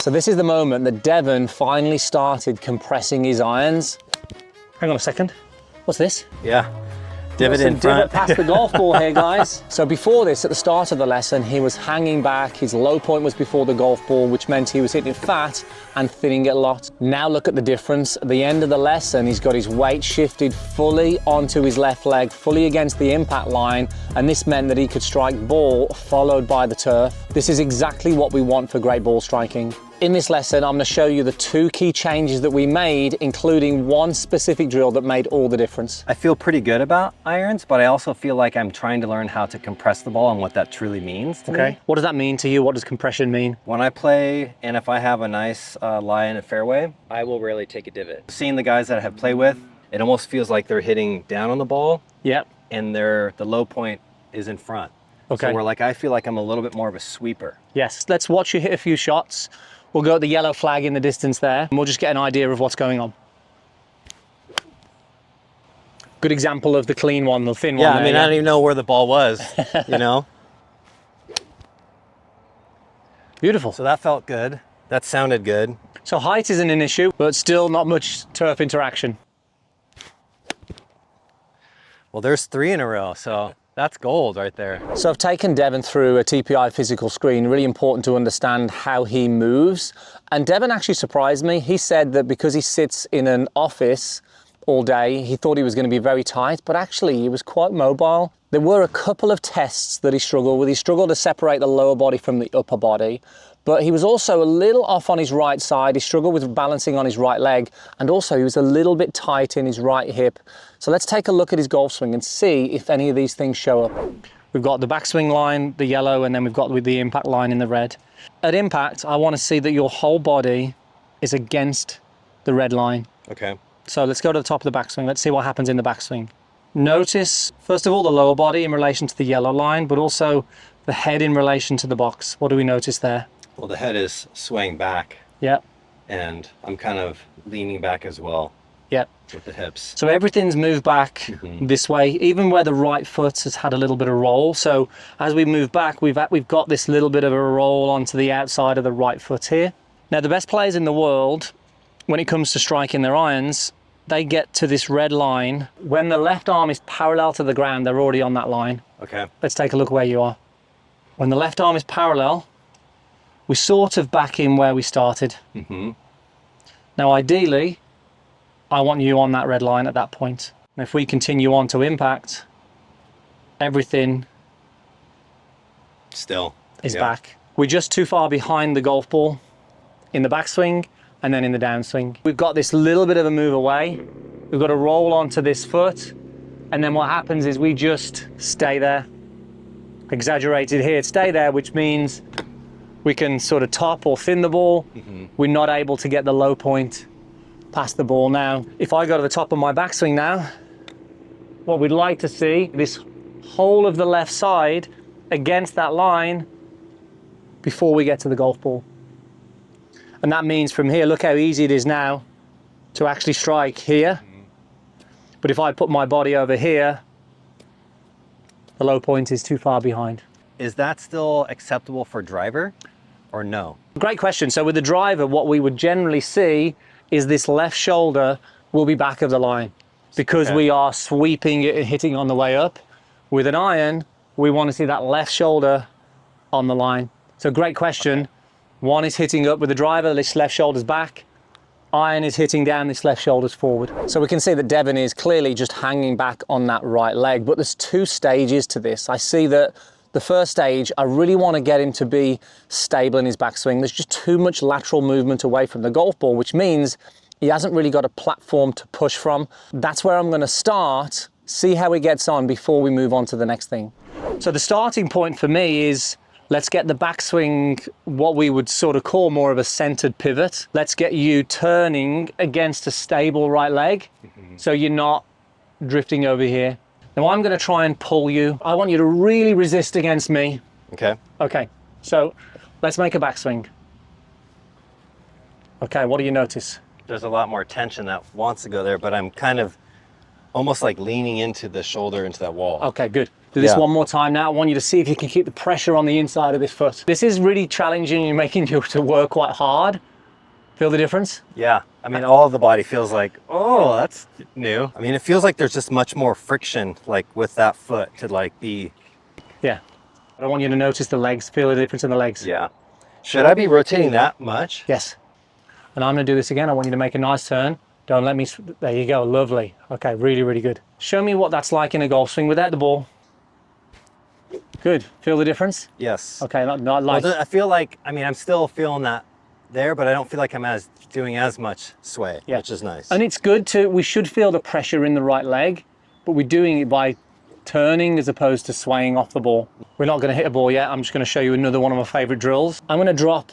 So this is the moment that Devon finally started compressing his irons. Hang on a second. What's this? Yeah. Divot in front. Divot past the golf ball here, guys. So before this, at the start of the lesson, he was hanging back. His low point was before the golf ball, which meant he was hitting fat and thinning it a lot. Now look at the difference. At the end of the lesson, he's got his weight shifted fully onto his left leg, fully against the impact line, and this meant that he could strike ball followed by the turf. This is exactly what we want for great ball striking. In this lesson, I'm going to show you the 2 key changes that we made, including one specific drill that made all the difference. I feel pretty good about irons, but I also feel like I'm trying to learn how to compress the ball and what that truly means to me. What does that mean to you? What does compression mean? When I play, and if I have a nice lie in a fairway, I will rarely take a divot. Seeing the guys that I have played with, it almost feels like they're hitting down on the ball. Yep. And the low point is in front. Okay. So where I feel like I'm a little bit more of a sweeper. Yes. Let's watch you hit a few shots. We'll go at the yellow flag in the distance there, and we'll just get an idea of what's going on. Good example of the clean one, the thin one. Yeah, I mean, I don't even know where the ball was, you know? Beautiful. So that felt good. That sounded good. So height isn't an issue, but still not much turf interaction. Well, there's 3 in a row, so that's gold right there. So I've taken Devon through a TPI physical screen, really important to understand how he moves. And Devon actually surprised me. He said that because he sits in an office all day, he thought he was going to be very tight, but actually he was quite mobile. There were a couple of tests that he struggled with. He struggled to separate the lower body from the upper body, but he was also a little off on his right side. He struggled with balancing on his right leg, and also he was a little bit tight in his right hip. So let's take a look at his golf swing and see if any of these things show up. We've got the backswing line, the yellow, and then we've got with the impact line in the red. At impact, I want to see that your whole body is against the red line. Okay. So let's go to the top of the backswing. Let's see what happens in the backswing. Notice, first of all, the lower body in relation to the yellow line, but also the head in relation to the box. What do we notice there? Well, the head is swaying back. Yep. And I'm kind of leaning back as well. Yep. With the hips. So everything's moved back this way, even where the right foot has had a little bit of roll. So as we move back, we've got this little bit of a roll onto the outside of the right foot here. Now, the best players in the world, when it comes to striking their irons, they get to this red line. When the left arm is parallel to the ground, they're already on that line. Okay. Let's take a look where you are. When the left arm is parallel, we're sort of back in where we started. Now, ideally, I want you on that red line at that point. And if we continue on to impact, everything still is back. We're just too far behind the golf ball in the backswing and then in the downswing. We've got this little bit of a move away. We've got to roll onto this foot. And then what happens is we just stay there. Exaggerated here, stay there, which means we can sort of top or thin the ball. We're not able to get the low point past the ball. Now, if I go to the top of my backswing now, what we'd like to see, this whole of the left side against that line before we get to the golf ball. And that means from here, look how easy it is now to actually strike here. But if I put my body over here, the low point is too far behind. Is that still acceptable for driver or no? Great question. So with the driver, what we would generally see is this left shoulder will be back of the line because we are sweeping it and hitting on the way up. With an iron, we want to see that left shoulder on the line. So great question. One is hitting up with the driver, this left shoulder's back. Iron is hitting down, this left shoulder's forward. So we can see that Devon is clearly just hanging back on that right leg, but there's 2 stages to this. I see that the first stage, I really want to get him to be stable in his backswing. There's just too much lateral movement away from the golf ball, which means he hasn't really got a platform to push from. That's where I'm going to start, see how he gets on before we move on to the next thing. So the starting point for me is, let's get the backswing, what we would sort of call more of a centered pivot. Let's get you turning against a stable right leg, so you're not drifting over here. Now I'm going to try and pull you. I want you to really resist against me. Okay. Okay, so let's make a backswing. Okay, what do you notice? There's a lot more tension that wants to go there, but I'm kind of almost like leaning into the shoulder, into that wall. Okay, good. Do this Yeah. one more time now. I want you to see if you can keep the pressure on the inside of this foot. This is really challenging. You're making you to work quite hard. Feel the difference? Yeah. I mean, all of the body feels like, oh, that's new. I mean, it feels like there's just much more friction, like with that foot to like be. Yeah. I want you to notice the legs. Feel the difference in the legs. Yeah. Should I be rotating that much? Yes. And I'm going to do this again. I want you to make a nice turn. Don't let me. There you go. Lovely. Okay. Really, really good. Show me what that's like in a golf swing without the ball. Good. Feel the difference? Yes. Okay. Not like. Well, I feel like, I mean, I'm still feeling that there, but I don't feel like I'm doing as much sway, Yeah. which is nice. And it's good to, we should feel the pressure in the right leg, but we're doing it by turning as opposed to swaying off the ball. We're not going to hit a ball yet. I'm just going to show you another one of my favorite drills. I'm going to drop